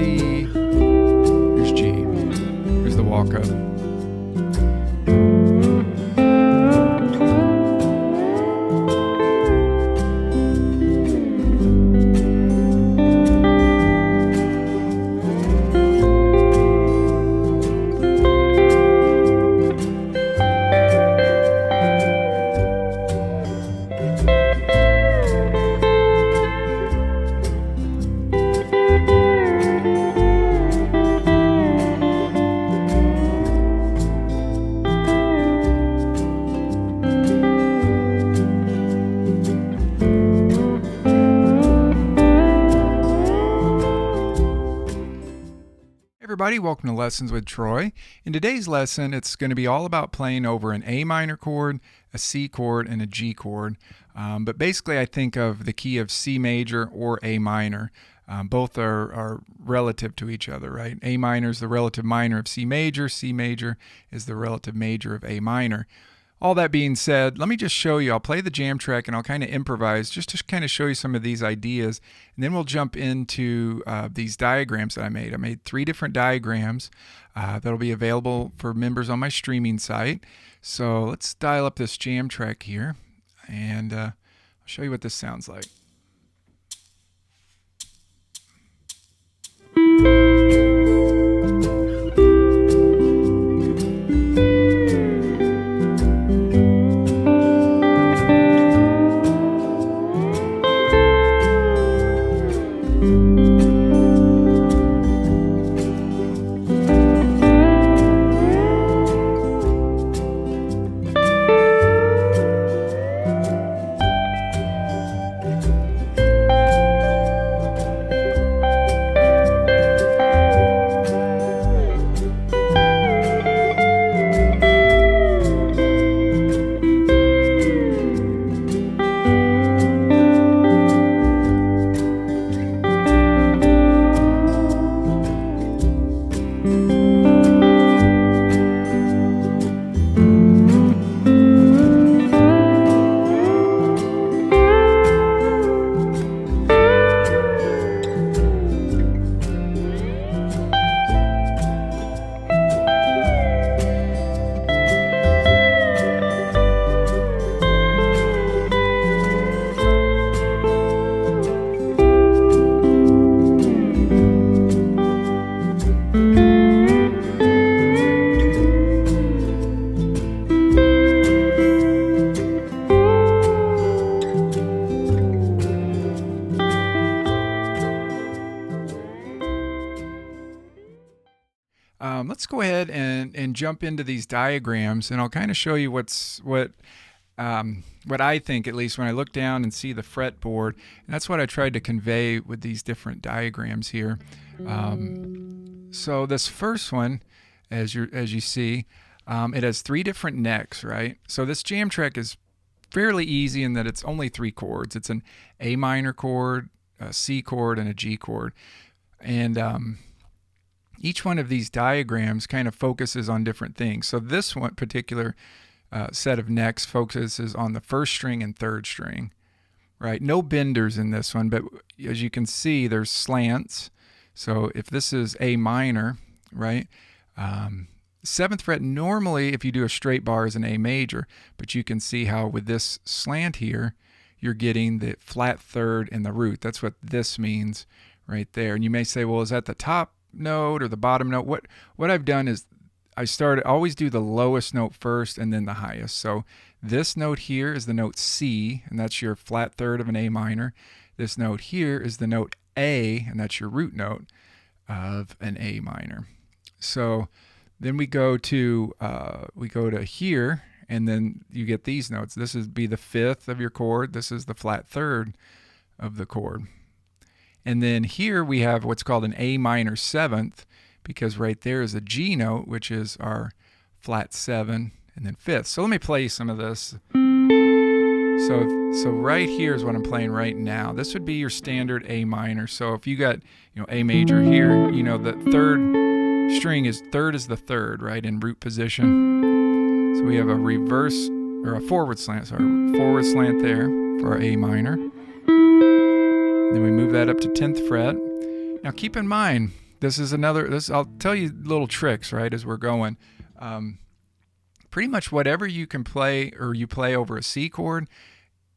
C, here's G, here's the walk up. Everybody, welcome to Lessons with Troy. In today's lesson, it's going to be all about playing over an A minor chord, a C chord, and a G chord. But basically, I think of the key of C major or A minor. Both are relative to each other, right? A minor is the relative minor of C major is the relative major of A minor. All that being said, let me just show you. I'll play the jam track and I'll kind of improvise just to kind of show you some of these ideas. And then we'll jump into these diagrams that I made. I made 3 different diagrams that'll be available for members on my streaming site. So let's dial up this jam track here and I'll show you what this sounds like. Let's go ahead and jump into these diagrams, and I'll kind of show you what I think, at least when I look down and see the fretboard, and that's what I tried to convey with these different diagrams here. So this first one, as you see, it has 3 different necks, right? So this jam track is fairly easy in that it's only 3 chords. It's an A minor chord, a C chord, and a G chord, and each one of these diagrams kind of focuses on different things. So this one particular set of necks focuses on the 1st string and 3rd string, right? No benders in this one, but as you can see, there's slants. So if this is A minor, right? 7th fret, normally if you do a straight bar, is an A major, but you can see how with this slant here, you're getting the flat 3rd and the root. That's what this means right there. And you may say, well, is that the top note or the bottom note? What I've done is I always do the lowest note first and then the highest. So this note here is the note C, and that's your flat 3rd of an A minor. This note here is the note A, and that's your root note of an A minor. So then we go to here, and then you get these notes. This is be the 5th of your chord. This is the flat 3rd of the chord. And then here we have what's called an A minor 7th, because right there is a G note, which is our flat 7 and then 5th. So let me play some of this. So right here is what I'm playing right now. This would be your standard A minor. So if you got, A major here, the 3rd string is the 3rd, right, in root position. So we have a reverse or a forward slant, forward slant there for our A minor. Then we move that up to 10th fret. Now keep in mind, this is another, I'll tell you little tricks, right, as we're going. Pretty much whatever you can play or you play over a C chord,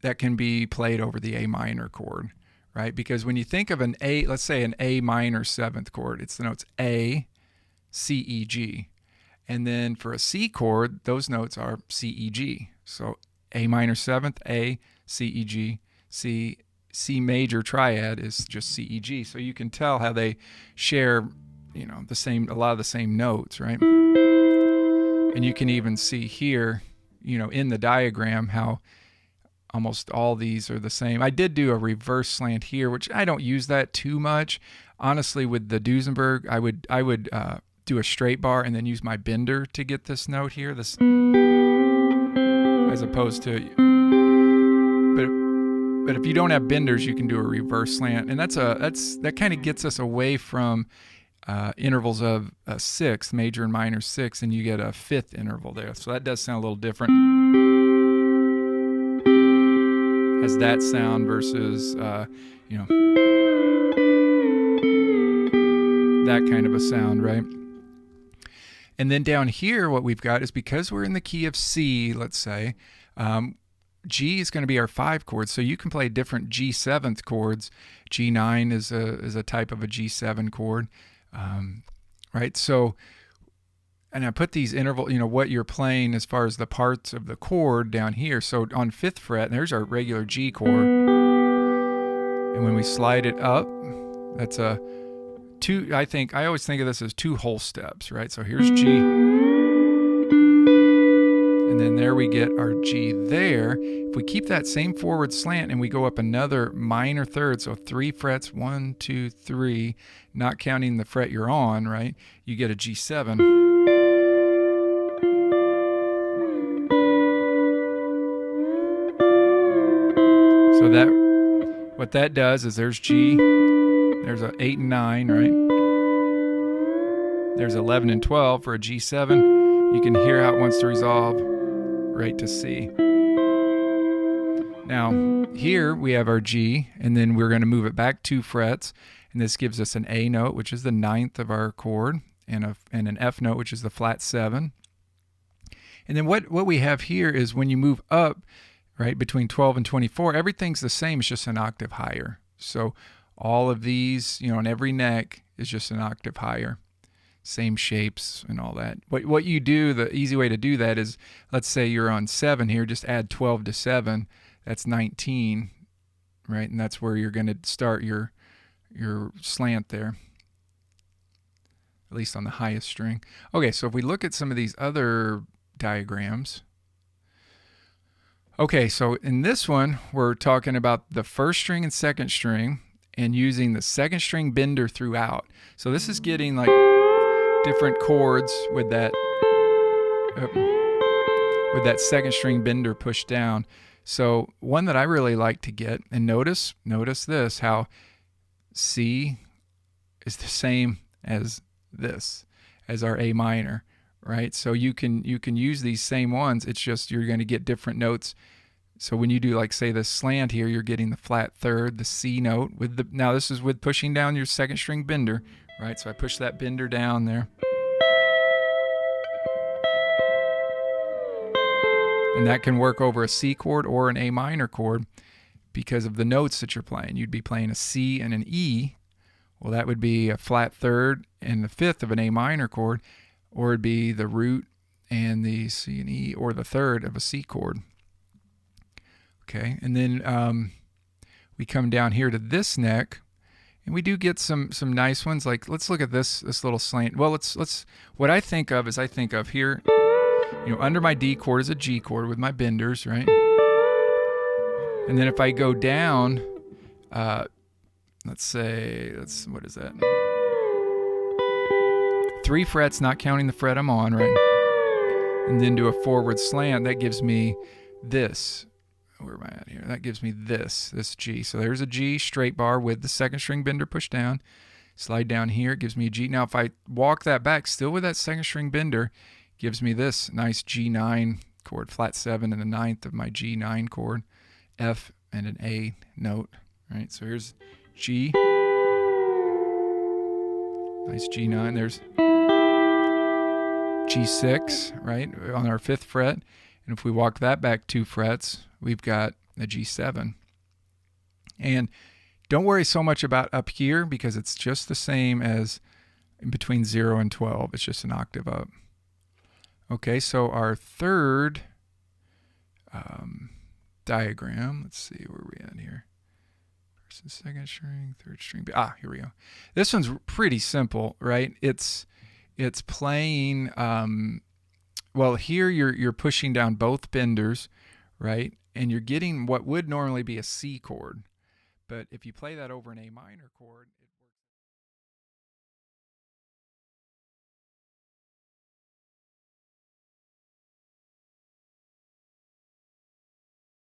that can be played over the A minor chord, right? Because when you think of an A, let's say an A minor 7th chord, it's the notes A, C, E, G. And then for a C chord, those notes are C, E, G. So A minor 7th, A, C, E, G, C, C major triad is just C, E, G. So you can tell how they share, you know, a lot of the same notes, right? And you can even see here, you know, in the diagram how almost all these are the same. I did do a reverse slant here, which I don't use that too much. Honestly, with the Duesenberg, I would do a straight bar and then use my bender to get this note here, this, as opposed to, but if you don't have benders, you can do a reverse slant, and that kind of gets us away from intervals of a 6th, major and minor 6th, and you get a 5th interval there. So that does sound a little different. Has that sound versus, you know, that kind of a sound, right? And then down here, what we've got is, because we're in the key of C, let's say, G is going to be our 5 chord, so you can play different G7th chords. G9 is a type of a G7 chord, right? So, and I put these interval, you know, what you're playing as far as the parts of the chord down here. So on 5th fret, there's our regular G chord, and when we slide it up, that's a 2. I always think of this as 2 whole steps, right? So here's G. And then there we get our G there. If we keep that same forward slant and we go up another minor 3rd, so 3 frets, 1, 2, 3, not counting the fret you're on, right? You get a G7. So what that does is there's G, there's a 8 and 9, right? There's 11 and 12 for a G7. You can hear how it wants to resolve right to C. Now, here we have our G, and then we're going to move it back 2 frets, and this gives us an A note, which is the 9th of our chord, and an F note, which is the flat 7. And then what we have here is when you move up, right, between 12 and 24, everything's the same, it's just an octave higher. So all of these, you know, on every neck is just an octave higher. Same shapes and all that. What you do, the easy way to do that is, let's say you're on 7 here, just add 12 to 7. That's 19, right? And that's where you're going to start your slant there, at least on the highest string. Okay, so if we look at some of these other diagrams. Okay, so in this one, we're talking about the 1st string and 2nd string and using the 2nd string bender throughout. So this is getting like different chords with that 2nd string bender pushed down. So one that I really like to get, and notice this, how C is the same as this, as our A minor, right? So you can use these same ones. It's just you're going to get different notes. So when you do, like, say, this slant here, you're getting the flat 3rd, the C note with the, now this is with pushing down your 2nd string bender, right? So I push that bender down there. And that can work over a C chord or an A minor chord because of the notes that you're playing. You'd be playing a C and an E. Well, that would be a flat 3rd and the 5th of an A minor chord, or it'd be the root and the C and E, or the 3rd of a C chord. Okay, and then we come down here to this neck, and we do get some nice ones. Like, let's look at this little slant. Well, let's what I think of is, I think of here, you know, under my D chord is a G chord with my benders, right? And then if I go down, let's say, what is that? 3 frets, not counting the fret I'm on, right? And then do a forward slant, that gives me this. Where am I at here? That gives me this G. So there's a G straight bar with the 2nd string bender pushed down. Slide down here, it gives me a G. Now if I walk that back, still with that 2nd string bender, gives me this nice G9 chord, flat 7 and the 9th of my G9 chord, F and an A note, right? So here's G, Nice G9. There's G6, right, on our 5th fret. And if we walk that back 2 frets, we've got a G7. And don't worry so much about up here because it's just the same as in between 0 and 12. It's just an octave up. Okay, so our third diagram, let's see where we're at here. First and second string, third string. Here we go. This one's pretty simple, right? It's playing, well, here you're pushing down both benders, right? And you're getting what would normally be a C chord. But if you play that over an A minor chord,